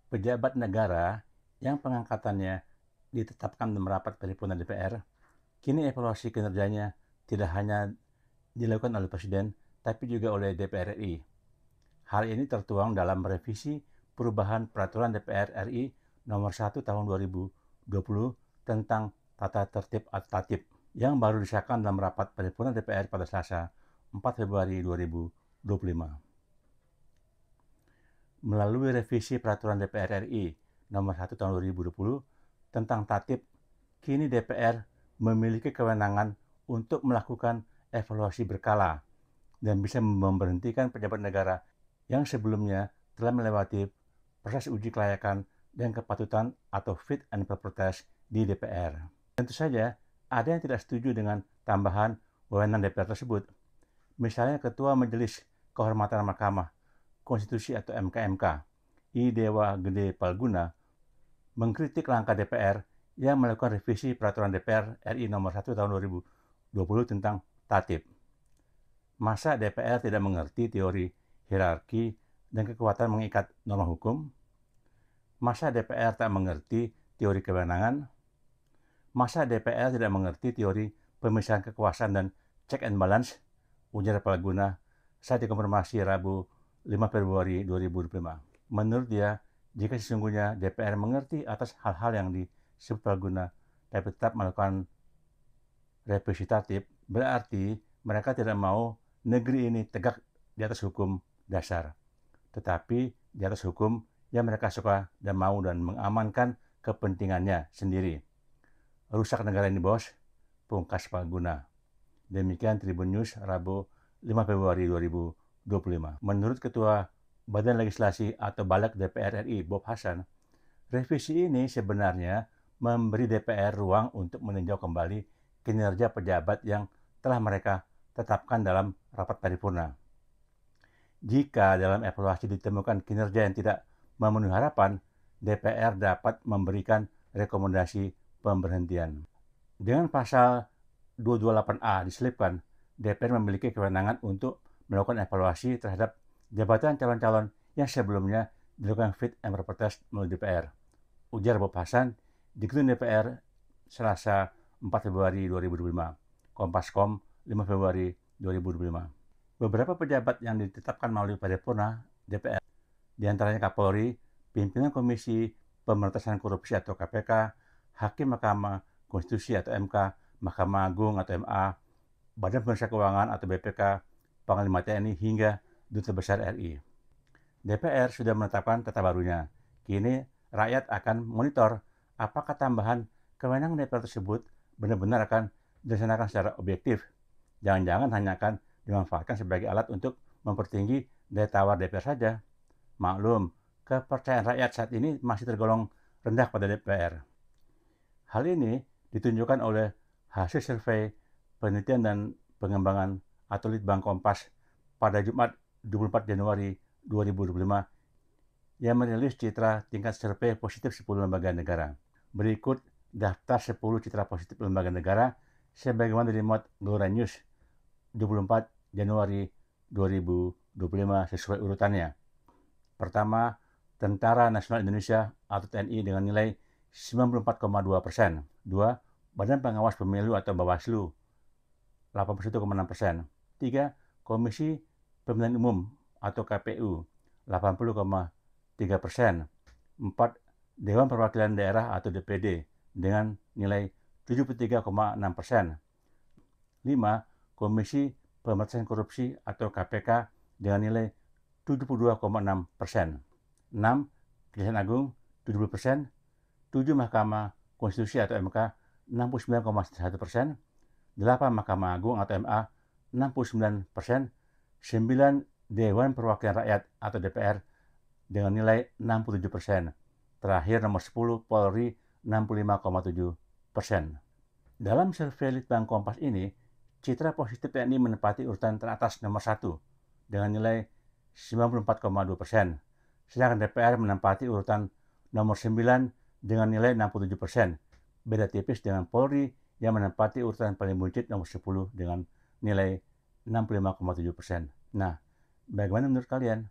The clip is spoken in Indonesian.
Pejabat negara yang pengangkatannya ditetapkan dalam rapat paripurna DPR, kini evaluasi kinerjanya tidak hanya dilakukan oleh Presiden, tapi juga oleh DPR RI. Hal ini tertuang dalam revisi perubahan Peraturan DPR RI Nomor 1 Tahun 2020 tentang Tata Tertib atau Tatip yang baru disahkan dalam rapat paripurna DPR pada Selasa 4 Februari 2025. Melalui revisi Peraturan DPR RI Nomor 1 Tahun 2020 tentang Tatip, kini DPR memiliki kewenangan untuk melakukan evaluasi berkala dan bisa memberhentikan pejabat negara yang sebelumnya telah melewati proses uji kelayakan dan kepatutan atau fit and proper test di DPR. Tentu saja, ada yang tidak setuju dengan tambahan wewenang DPR tersebut. Misalnya Ketua Majelis Kehormatan Mahkamah Konstitusi atau MKMK, I. Dewa Gede Palguna, mengkritik langkah DPR yang melakukan revisi Peraturan DPR RI Nomor 1 Tahun 2020 tentang Tatip. Masa DPR tidak mengerti teori hierarki dan kekuatan mengikat norma hukum? Masa DPR tak mengerti teori kewenangan? Masa DPR tidak mengerti teori pemisahan kekuasaan dan check and balance? Ujar Palguna saat dikonfirmasi Rabu 5 Februari 2025. Menurut dia, jika sesungguhnya DPR mengerti atas hal-hal yang disebut Palguna, tapi tetap melakukan revisi tatip, berarti mereka tidak mau negeri ini tegak di atas hukum dasar, tetapi di atas hukum yang mereka suka dan mau dan mengamankan kepentingannya sendiri. Rusak negara ini, bos, pungkas Palguna. Demikian Tribun News Rabu 5 Februari 2025. Menurut Ketua Badan Legislasi atau Balek DPR RI, Bob Hasan, revisi ini sebenarnya memberi DPR ruang untuk meninjau kembali kinerja pejabat yang telah mereka tetapkan dalam rapat paripurna. Jika dalam evaluasi ditemukan kinerja yang tidak memenuhi harapan, DPR dapat memberikan rekomendasi pemberhentian. Dengan pasal 228A diselipkan, DPR memiliki kewenangan untuk melakukan evaluasi terhadap jabatan calon-calon yang sebelumnya dilakukan fit and proper test melalui DPR. Ujar Bob Hasan di gedung DPR Selasa 4 Februari 2025, Kompas.com 5 Februari 2025. Beberapa pejabat yang ditetapkan melalui paripurna DPR, diantaranya Kapolri, pimpinan Komisi Pemberantasan Korupsi atau KPK, Hakim Mahkamah Konstitusi atau MK, Mahkamah Agung atau MA, Badan Pemeriksa Keuangan atau BPK, Panglima TNI hingga Duta Besar RI. DPR sudah menetapkan tata barunya. Kini rakyat akan monitor apakah tambahan kewenangan DPR tersebut benar-benar akan dilaksanakan secara objektif. Jangan-jangan hanya akan dimanfaatkan sebagai alat untuk mempertinggi daya tawar DPR saja. Maklum, kepercayaan rakyat saat ini masih tergolong rendah pada DPR. Hal ini ditunjukkan oleh hasil survei penelitian dan pengembangan atau Litbang Kompas pada Jumat 24 Januari 2025 yang merilis citra tingkat survei positif 10 lembaga negara. Berikut daftar 10 citra positif lembaga negara sebagaimana dimuat Gloria News 24 Januari 2025 sesuai urutannya. Pertama, Tentara Nasional Indonesia atau TNI dengan nilai 94,2%. 2. Badan Pengawas Pemilu atau Bawaslu 81,6%. 3. Komisi Pemilihan Umum atau KPU 80,3%. 4. Dewan Perwakilan Daerah atau DPD dengan nilai 73,6%. 5. Komisi Pemberantasan Korupsi atau KPK dengan nilai 72,6%. 6. Kejaksaan Agung 70%. 7. Mahkamah Konstitusi atau MK 69,1%. 8. Mahkamah Agung atau MA 69%. 9. Dewan Perwakilan Rakyat atau DPR dengan nilai 67%. Terakhir nomor 10 Polri 65,7%. Dalam survei Litbang Kompas ini, citra positif TNI menempati urutan teratas nomor 1 dengan nilai 94,2%. Sedangkan DPR menempati urutan nomor 9 dengan nilai 67%. Beda tipis dengan Polri yang menempati urutan paling buncit nomor 10 dengan nilai 65,7%. Nah, bagaimana menurut kalian?